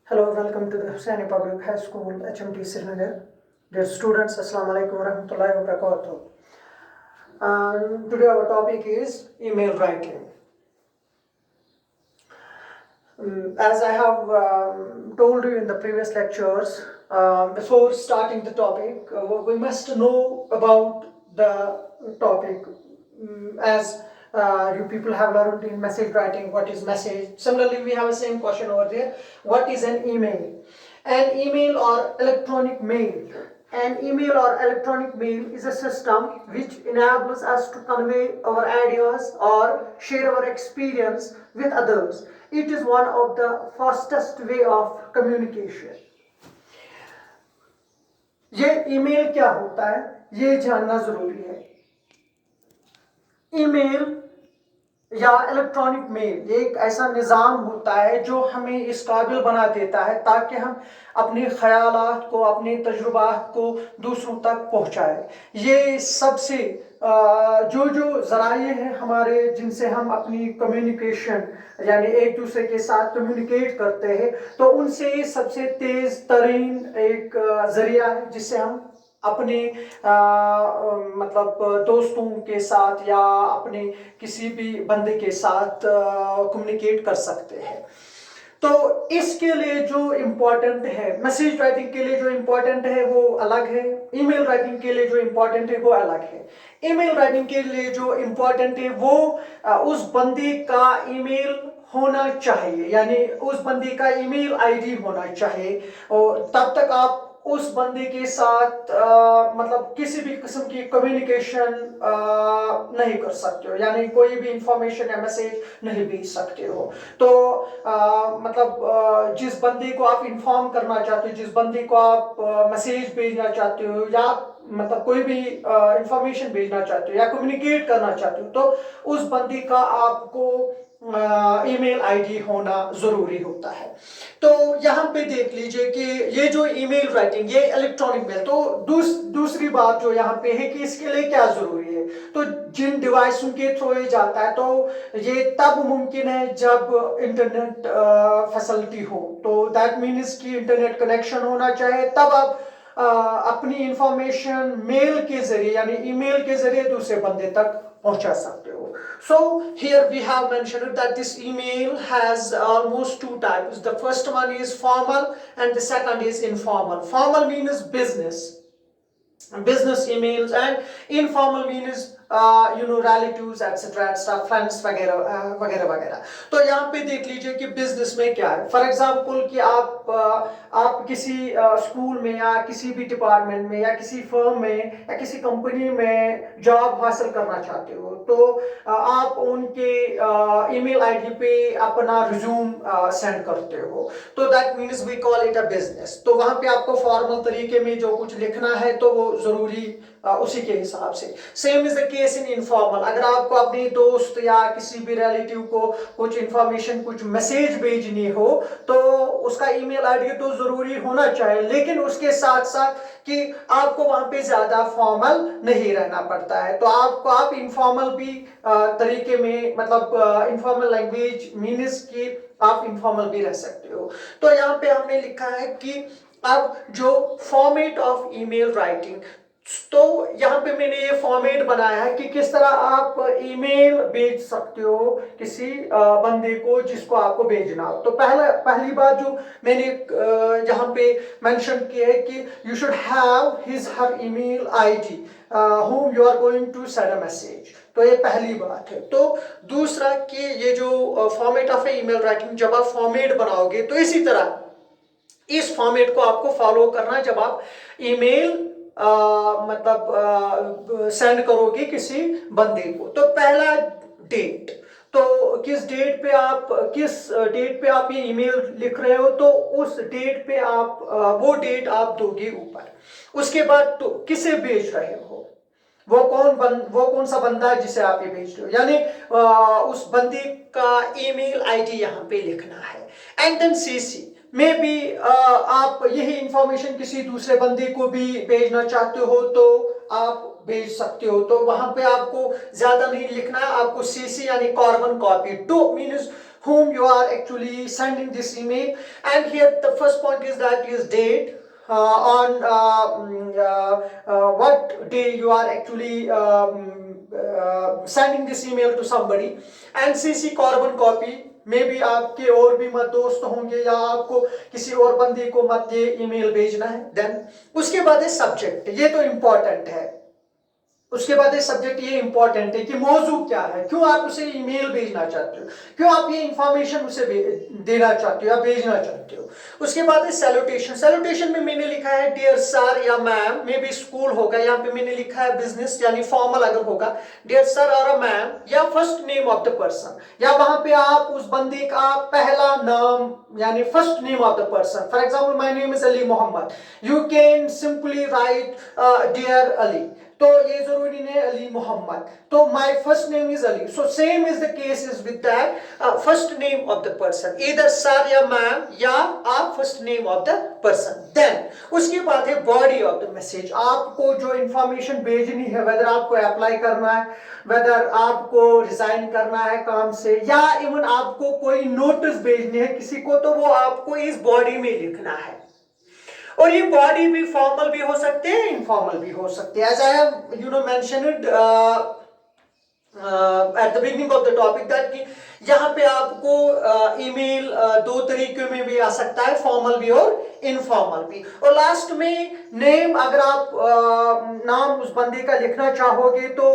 Hello, welcome to the Hussaini Public High School, HMT Srinagar. Dear students, Assalamu alaikum wa rahmatullahi wa barakatuh. Today our topic is email writing. As I have told you in the previous lectures, before starting the topic, we must know about the topic. As you people have learned in message writing, what is message? Similarly, we have the same question over there. What is an email? An email or electronic mail. An email or electronic mail is a system which enables us to convey our ideas or share our experience with others. It is one of the fastest way of communication. ये email क्या होता है ये जानना जरूरी है. Email या electronic mail ये एक ऐसा निज़ाम होता है जो हमें इस काबिल बना देता है ताकि हम अपने ख़यालात को, अपने तजुर्बात को दूसरों तक पहुँचाएं. ये सबसे जो ज़राए हैं हमारे जिनसे हम अपनी कम्युनिकेशन यानी एक दूसरे के साथ कम्युनिकेट करते हैं, तो उनसे सबसे तेज़ तरीन एक ज़रिया है जिससे हम अपने मतलब दोस्तों के साथ या अपने किसी भी बंदे के साथ कम्युनिकेट कर सकते हैं. तो इसके लिए जो इम्पोर्टेंट है, मैसेज राइटिंग के लिए जो इम्पोर्टेंट है वो अलग है, ईमेल राइटिंग के लिए जो इम्पोर्टेंट है वो अलग है. ईमेल राइटिंग के लिए जो इम्पोर्टेंट है वो उस बंदे का ईमेल होना चाहिए, यानी उस बंदे का ईमेल आईडी होना चाहिए, और तब तक आप उस बंदे के साथ मतलब किसी भी किस्म की कम्युनिकेशन नहीं कर सकते हो, यानी कोई भी इंफॉर्मेशन या मैसेज नहीं भेज सकते हो. तो मतलब जिस बंदे को आप इंफॉर्म करना चाहते हो, जिस बंदे को आप मैसेज भेजना चाहते हो या मतलब कोई भी इंफॉर्मेशन भेजना चाहते हो या कम्युनिकेट करना चाहते हो, तो उस बंदे का आपको ईमेल आईडी होना ज़रूरी होता है. तो यहाँ पे देख लीजिए कि ये जो ईमेल राइटिंग ये इलेक्ट्रॉनिक मेल, तो दूसरी बात जो यहाँ पे है कि इसके लिए क्या ज़रूरी है. तो जिन डिवाइसों के थ्रू ये जाता है तो ये तब मुमकिन है जब इंटरनेट फैसिलिटी हो. तो दैट मीन्स कि इंटरनेट कनेक्शन होना चाहिए, तब आप अपनी इंफॉर्मेशन मेल के जरिए यानी ईमेल के जरिए दूसरे बंदे तक पहुंचा सकते हो. So here we have mentioned that this email has almost two types. The first one is formal and the second is informal. Formal means business emails, and informal means relatives etc friends वगैरह वगैरह वगैरह. तो यहाँ पे देख लीजिए कि business में क्या है. फॉर एग्जांपल कि आप किसी स्कूल में या किसी भी डिपार्टमेंट में या किसी फर्म में या किसी कंपनी में जॉब हासिल करना चाहते हो, तो आप उनके ईमेल आईडी पे अपना रिज्यूम सेंड करते हो. तो that means we call it a business. तो वहाँ पे आपको फॉर्मल तरीके में जो कुछ लिखना है तो वो जरूरी उसी के हिसाब से. Same is the case in informal. अगर आपको अपने दोस्त या किसी भी रिलेटिव को कुछ इंफॉर्मेशन, कुछ मैसेज भेजनी हो, तो उसका ईमेल आईडी तो जरूरी होना चाहिए, लेकिन उसके साथ साथ कि आपको वहां पे ज्यादा फॉर्मल नहीं रहना पड़ता है. तो आप इनफॉर्मल भी तरीके में मतलब इनफॉर्मल लैंग्वेज मीन्स कि आप इनफॉर्मल भी रह सकते हो. तो यहाँ पे हमने लिखा है कि अब जो फॉर्मेट ऑफ ईमेल राइटिंग, तो यहाँ पे मैंने ये फॉर्मेट बनाया है कि किस तरह आप ईमेल भेज सकते हो किसी बंदे को जिसको आपको भेजना हो. तो पहली बात जो मैंने यहाँ पे मेंशन किया है कि you should have his her email ID whom you are going to send a message. तो ये पहली बात है. तो दूसरा कि ये जो फॉर्मेट ऑफ ईमेल राइटिंग, जब आप फॉर्मेट बनाओगे तो इसी तरह इस फॉर्मेट को आपको फॉलो करना जब आप ईमेल मतलब सेंड करोगे किसी बंदे को. तो पहला डेट, तो किस डेट पे आप ये ईमेल लिख रहे हो, तो उस डेट पे आप वो डेट आप दोगे ऊपर. उसके बाद तो किसे भेज रहे हो, वो कौन सा बंदा है जिसे आप ये भेज रहे हो, यानी उस बंदे का ईमेल आईडी यहाँ पे लिखना है. एंड देन सीसी में भी आप यही इंफॉर्मेशन किसी दूसरे बंदे को भी भेजना चाहते हो तो आप भेज सकते हो. तो वहां पे आपको ज्यादा नहीं लिखना है, आपको सीसी यानी carbon copy. Two means whom you are actually sending this email. And here the first point is that is date, what day you are actually sending this email to somebody, and CC carbon copy, may be आपके और भी मत दोस्त होंगे या आपको किसी और बंदे को मत ये ईमेल भेजना है। देन उसके बाद है सब्जेक्ट, ये तो इंपॉर्टेंट है। उसके बाद सब्जेक्ट ये इंपॉर्टेंट है कि मौजू क्या है, क्यों आप उसे ईमेल भेजना चाहते हो, क्यों आप ये इंफॉर्मेशन उसे देना चाहते हो या भेजना चाहते हो। उसके बाद है सैल्यूटेशन। सैल्यूटेशन में मैंने लिखा है डियर सर या मैम, मे बी स्कूल होगा, यहाँ पे मैंने लिखा है बिजनेस यानी फॉर्मल अगर होगा डियर सर और मैम, या first name of the person, या वहां पे आप उस बंदे का पहला नाम यानी first name of the person. For example my name is Ali Mohammad, you can simply write dear Ali, तो ये जरूरी नहीं अली मोहम्मद, तो my first name is Ali, so same is the case is with that first name of the person, इधर sir या ma'am या आप first name of the person. Then उसके बाद है बॉडी ऑफ द मैसेज, आपको जो इंफॉर्मेशन भेजनी है, वेदर आपको अप्लाई करना है, वेदर आपको रिजाइन करना है काम से, या इवन आपको कोई नोटिस भेजनी है किसी को, तो वो आपको इस बॉडी में लिखना है। और ये बॉडी भी फॉर्मल भी हो सकते हैं, इनफॉर्मल भी हो सकते हैं। As I have mentioned at the beginning of the topic that कि यहाँ पे आपको ईमेल दो तरीके में भी आ सकता है, फॉर्मल भी और इनफॉर्मल भी। और लास्ट में नेम, अगर आप नाम उस बंदे का लिखना चाहोगे तो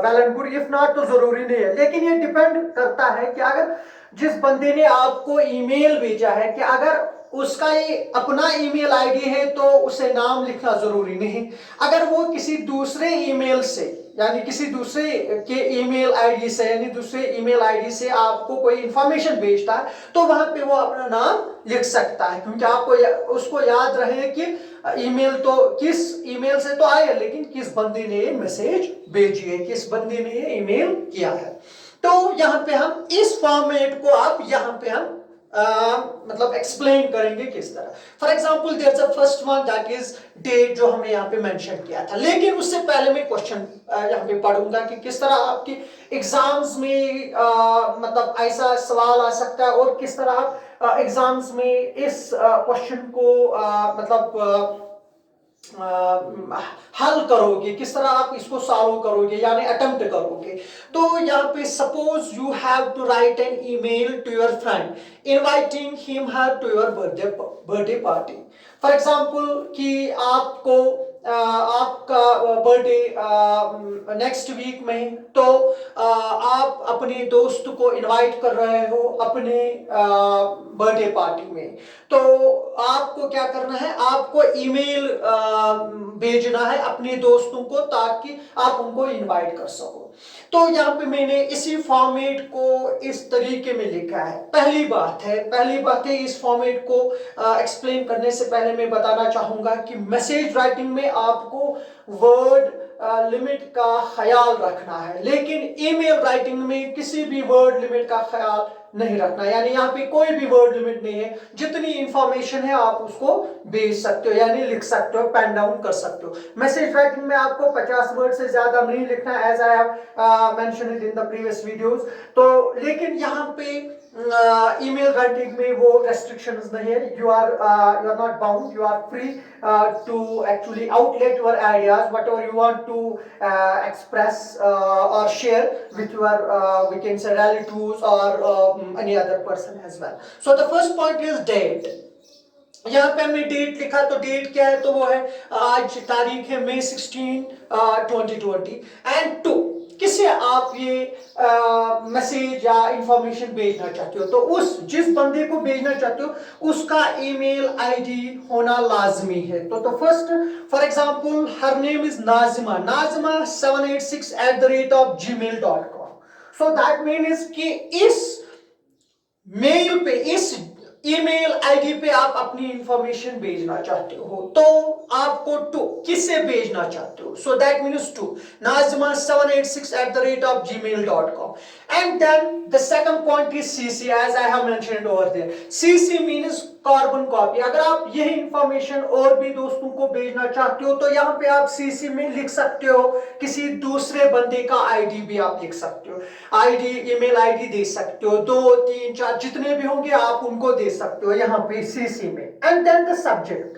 well and good, if not तो जरूरी नहीं है। लेकिन ये डिपेंड करता है कि अगर जिस बंदे ने आपको ईमेल भेजा है कि अगर उसका ये अपना ईमेल आईडी है तो उसे नाम लिखना जरूरी नहीं। अगर वो किसी दूसरे ईमेल से यानी किसी दूसरे के ईमेल आईडी से यानी दूसरे ईमेल आईडी से आपको कोई इंफॉर्मेशन भेजता है तो वहां पे वो अपना नाम लिख सकता है, क्योंकि आपको उसको याद रहे कि ईमेल तो किस ईमेल से तो आया, लेकिन किस बंदे ने ये मैसेज भेजी है, किस बंदे ने ये ईमेल किया है। तो यहाँ पे हम इस फॉर्मेट को आप यहाँ पे हम मतलब एक्सप्लेन करेंगे किस तरह। For example there is a first one that is date, जो हमने यहाँ पे मेंशन किया था। लेकिन उससे पहले मैं क्वेश्चन यहाँ पे पढ़ूंगा कि किस तरह आपके एग्जाम्स में मतलब ऐसा सवाल आ सकता है और किस तरह आप एग्जाम्स में इस क्वेश्चन को मतलब हल करोगे, किस तरह आप इसको सॉल्व करोगे यानी अटेम्प्ट करोगे। तो यहाँ पे suppose you have to write an email to your friend inviting him her to your birthday party. For example कि आपको आपका बर्थडे नेक्स्ट वीक में, तो आप अपने दोस्त को इनवाइट कर रहे हो अपने बर्थडे पार्टी में, तो आपको क्या करना है, आपको ईमेल भेजना है अपने दोस्तों को ताकि आप उनको इनवाइट कर सको। तो यहाँ पे मैंने इसी फॉर्मेट को इस तरीके में लिखा है। पहली बात है इस फॉर्मेट को एक्सप्लेन करने से पहले मैं बताना चाहूंगा कि मैसेज राइटिंग में आपको वर्ड लिमिट का ख्याल रखना है, लेकिन ईमेल राइटिंग में किसी भी वर्ड लिमिट का ख्याल नहीं रखना। यानी यहाँ पे कोई भी वर्ड लिमिट नहीं है, जितनी इंफॉर्मेशन है आप उसको भेज सकते हो यानी लिख सकते हो, पेन डाउन कर सकते हो। मैसेज राइटिंग में आपको 50 वर्ड से ज्यादा नहीं लिखना, as I have mentioned in the previous videos. तो लेकिन यहाँ पे ईमेल राइटिंग में वो रेस्ट्रिक्शंस नहीं है, you are not bound, you are free to actually outlet your ideas whatever you want to express or share with your we can say relatives or any other person as well. So the first point is date. यहाँ पे हमने date लिखा, तो date क्या है, तो वो है आज तारीख है May 16, 2020 एंड 2 किसे आप ये मैसेज या इंफॉर्मेशन भेजना चाहते हो, तो उस जिस बंदे को भेजना चाहते हो उसका ईमेल आईडी होना लाजमी है। तो first for example her name is Nazima 786@gmail.com। So that means कि इस मेल पे इस ईमेल आईडी पे आप अपनी इंफॉर्मेशन भेजना चाहते हो, तो आपको टू किससे भेजना चाहते हो, so that means to nazima786@gmail.com। and then the second point is CC, as I have mentioned over there. CC means carbon copy. अगर आप यही इंफॉर्मेशन और भी दोस्तों को भेजना चाहते हो तो यहाँ पे आप सीसी में लिख सकते हो, किसी दूसरे बंदे का आईडी भी आप लिख सकते हो, आईडी, ईमेल आईडी दे सकते हो, 2 3 4 जितने भी होंगे आप उनको दे सकते हो यहाँ पे सीसी में। And then the subject,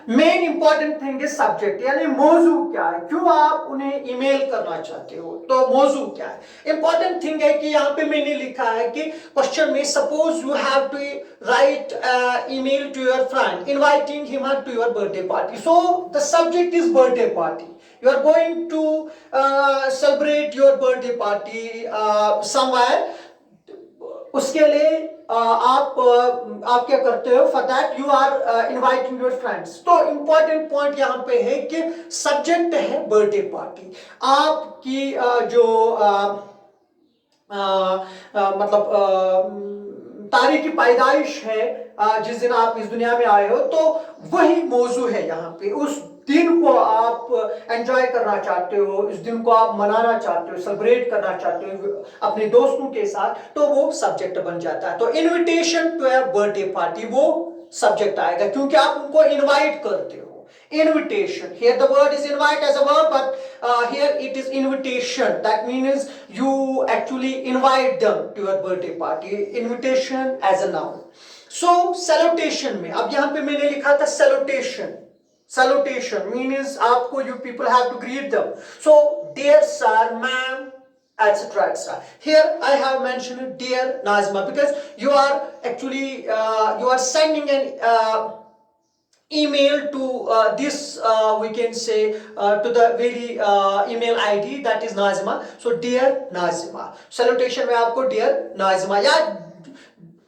main important thing is subject, यानी मौजू क्या है, क्यों आप उन्हें ईमेल करना चाहते हो, तो मौजू क्या है। इंपॉर्टेंट थिंग है कि यहाँ पे मैंने लिखा है कि क्वेश्चन में, suppose you have to write email to your friend inviting him to your birthday party, so the subject is birthday party, you are going to celebrate your birthday party somewhere। उसके लिए आप क्या करते हो, for that you are inviting your friends. तो important point यहाँ पे है कि सब्जेक्ट है बर्थडे पार्टी, आपकी जो मतलब तारीख की पैदाइश है, जिस दिन आप इस दुनिया में आए हो, तो वही मौजू है यहाँ पे। उस दिन को आप एंजॉय करना चाहते हो, इस दिन को आप मनाना चाहते हो, सेलिब्रेट करना चाहते हो अपने दोस्तों के साथ, तो वो सब्जेक्ट बन जाता है। तो invitation to a birthday party वो सब्जेक्ट आएगा, क्योंकि आप उनको इनवाइट करते हो। Invitation, here the word is invite as a verb, but here it is invitation, that means you actually invite them to your birthday party, invitation as a noun। So salutation में, अब यहाँ पे मैंने लिखा था salutation, salutation means आपको, you people have to greet them, so dear sir, ma'am, etc etc। Here I have mentioned dear Nazma because you are actually you are sending an email to this we can say to the very email ID that is Nazima, so dear Nazima, salutation में आपको dear Nazima या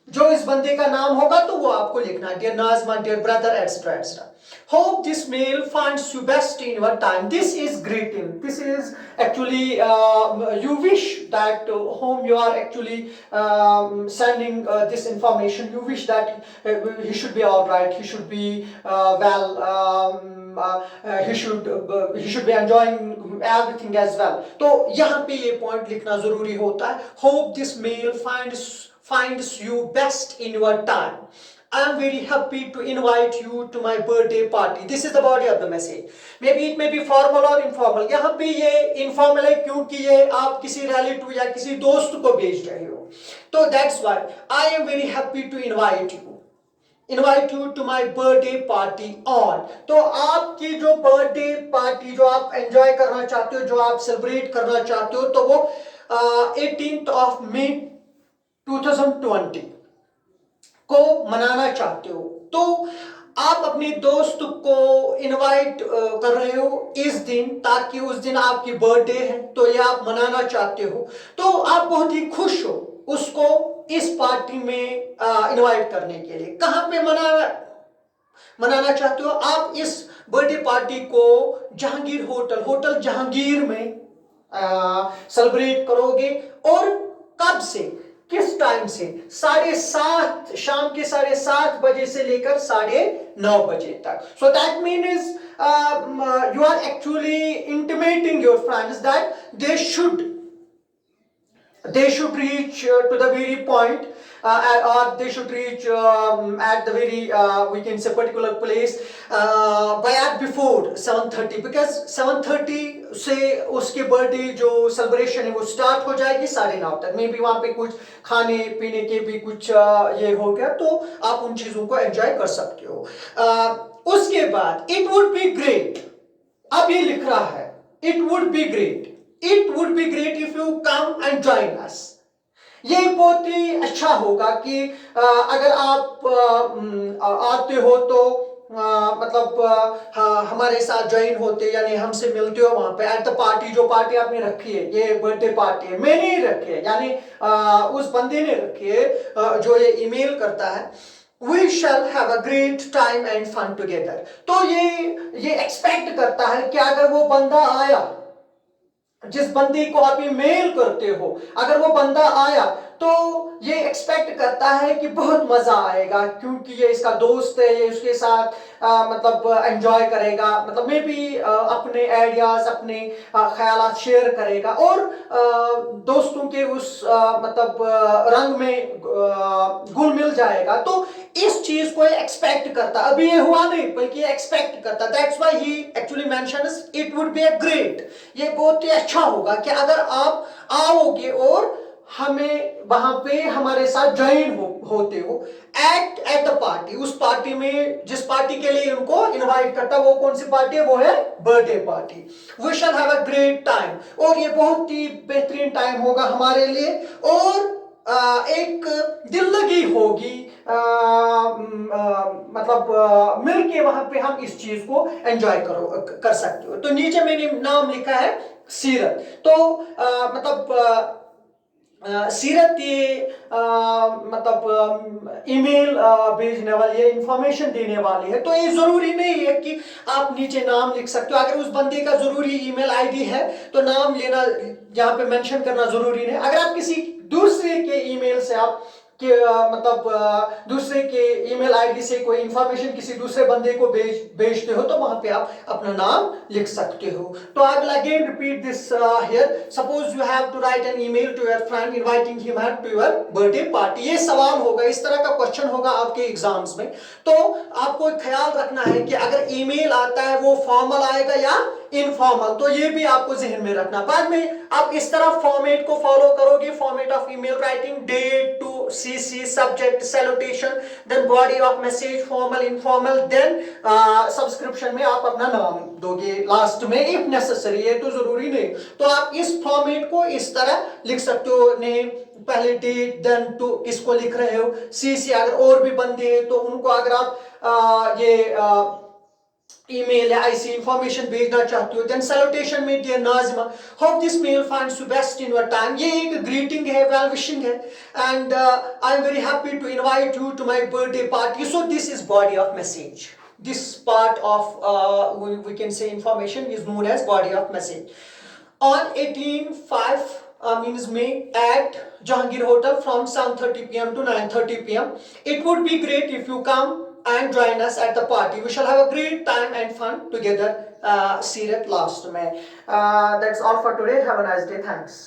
जो इस बंदे का नाम होगा तो वो आपको लिखना है, dear Nazma, dear brother, etc etc। Hope this mail finds you best in your time, this is greeting, this is actually you wish that whom you are actually sending this information, you wish that he should be all right, he should be he should be enjoying everything as well। तो यहाँ पे ये point लिखना जरूरी होता है, hope this mail finds you best in your time, I am very happy to invite you to my birthday party, this is the body of the message। maybe it may be formal or informal, यहाँ पे ये informal है क्योंकि ये आप किसी relative या किसी दोस्त को भेज रहे हो, तो that's why I am very happy to invite you to my birthday party on। तो आपकी जो बर्थडे पार्टी जो आप एंजॉय करना चाहते हो, जो आप सेलिब्रेट करना चाहते हो, तो वो 18th of May 2020 को मनाना चाहते हो, तो आप अपने दोस्त को इनवाइट कर रहे हो इस दिन, ताकि उस दिन आपकी बर्थडे है, तो ये आप मनाना चाहते हो, तो आप बहुत ही खुश हो उसको इस पार्टी में इनवाइट करने के लिए। कहाँ पे मनाना चाहते हो आप इस बर्थडे पार्टी को? जहांगीर होटल जहांगीर में सेलिब्रेट करोगे। और कब से, किस टाइम से? 7:30 शाम के 7:30 बजे से लेकर 9:30 बजे तक। सो that means you are actually intimating your friends that they should reach to the very point or they should reach at the very we can say particular place by at before 7:30, because 7:30 से उसके birthday जो celebration है वो start हो जाएगी 9:30 तक। May be वहाँ पे कुछ खाने पीने के भी कुछ ये हो गया, तो आप उन चीजों को एंजॉय कर सकते हो। उसके बाद इट वुड बी ग्रेट, अब ये लिख रहा है it would be great, it would be great if you come and join us। ये बहुत ही अच्छा होगा कि अगर आप आते हो तो मतलब हमारे साथ ज्वाइन होते, यानी हमसे मिलते हो वहां पे एट द पार्टी। जो पार्टी आपने रखी है, ये बर्थडे पार्टी है, मैंने ही रखी है, यानी उस बंदे ने रखी है जो ये ईमेल करता है। We shall have a great time and fun together। तो ये एक्सपेक्ट करता है कि अगर वो बंदा आया, जिस बंदे को आप ईमेल करते हो, अगर वो बंदा आया तो ये एक्सपेक्ट करता है कि बहुत मजा आएगा, क्योंकि ये इसका दोस्त है, ये उसके साथ मतलब एंजॉय करेगा, मतलब मे बी अपने आइडियाज, अपने ख्यालात शेयर करेगा। और दोस्तों के उस मतलब रंग में घुल मिल जाएगा, तो इस चीज को एक्सपेक्ट करता, अभी ये हुआ नहीं बल्कि एक्सपेक्ट करता। That's why he actually mentions it would be a great, ये बहुत ही अच्छा होगा कि अगर आप आओगे और हमें वहां पे हमारे साथ ज्वाइन होते हो एट द पार्टी, उस पार्टी में जिस पार्टी के लिए उनको इनवाइट करता, वो कौन सी पार्टी है, वो है birthday party. We shall have a great time, और ये बहुत ही बेहतरीन टाइम होगा हमारे लिए, और एक दिल लगी होगी, मतलब मिलके वहां पे हम इस चीज को एंजॉय कर सकते हो। तो नीचे मैंने नाम लिखा है सीरत, तो मतलब सीरत ये मतलब ईमेल भेजने वाली है, इंफॉर्मेशन देने वाली है। तो ये जरूरी नहीं है कि आप नीचे नाम लिख सकते हो, अगर उस बंदे का जरूरी ईमेल आईडी है तो नाम लेना यहाँ पे मेंशन करना जरूरी नहीं। अगर आप किसी दूसरे के ईमेल से आप कि मतलब दूसरे के ईमेल आईडी से कोई इंफॉर्मेशन किसी दूसरे बंदे को भेजते हो, तो वहां पे आप अपना नाम लिख सकते हो। तो I will again repeat this here, suppose you have to write an email to your friend inviting him to your birthday party. ये सवाल होगा, इस तरह का क्वेश्चन होगा आपके एग्जाम्स में। तो आपको ख्याल रखना है कि अगर ईमेल आता है वो फॉर्मल आएगा या इनफॉर्मल, तो ये भी आपको जहन में रखना। बाद में आप इस तरह फॉर्मेट को फॉलो करोगे, format of email writing, date to CC, subject, salutation, then body of message, formal, informal, then subscription में आप अपना नाम दोगे लास्ट में if necessary, ये तो जरूरी नहीं। तो आप इस फॉर्मेट को इस तरह लिख सकते हो, नेम पहले डेट, देन टू किसको लिख रहे हो, CC अगर और भी बंदे हैं तो उनको अगर आप ये ईमेल या ऐसी इंफॉर्मेशन भेजना चाहते हो, देन सैल्यूटेशन में dear Nazima, hope this mail finds you best in your time. ये एक ग्रीटिंग है, वेल विशिंग है, and I am very happy to invite you to my birthday party. So this is body of message, this part of we can say information is known as body of message. On 18/5 means May at Jahangir Hotel from 7:30 p.m. to 9:30 p.m. It would be great if you come and join us at the party. We shall have a great time and fun together. Seerat last mein. That's all for today. Have a nice day. Thanks.